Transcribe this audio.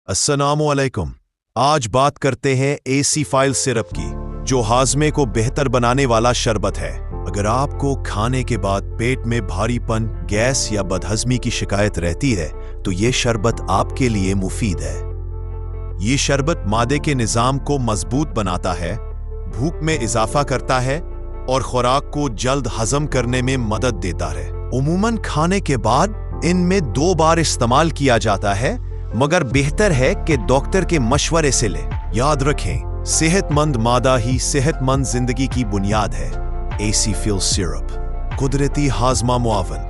अस्सलामुअलैकुम। आज बात करते हैं एसीफाइल सिरप की, जो हाजमे को बेहतर बनाने वाला शरबत है। अगर आपको खाने के बाद पेट में भारीपन, गैस या बदहजमी की शिकायत रहती है तो ये शरबत आपके लिए मुफीद है। ये शरबत मादे के निज़ाम को मजबूत बनाता है, भूख में इजाफा करता है और खुराक को जल्द हजम करने में मदद देता है। उमूमन खाने के बाद इनमें 2 बार इस्तेमाल किया जाता है, मगर बेहतर है कि डॉक्टर के मशवरे से लें। याद रखें, सेहतमंद मादा ही सेहतमंद जिंदगी की बुनियाद है। एसीफाइल सिरप, कुदरती हाजमा मुआवन।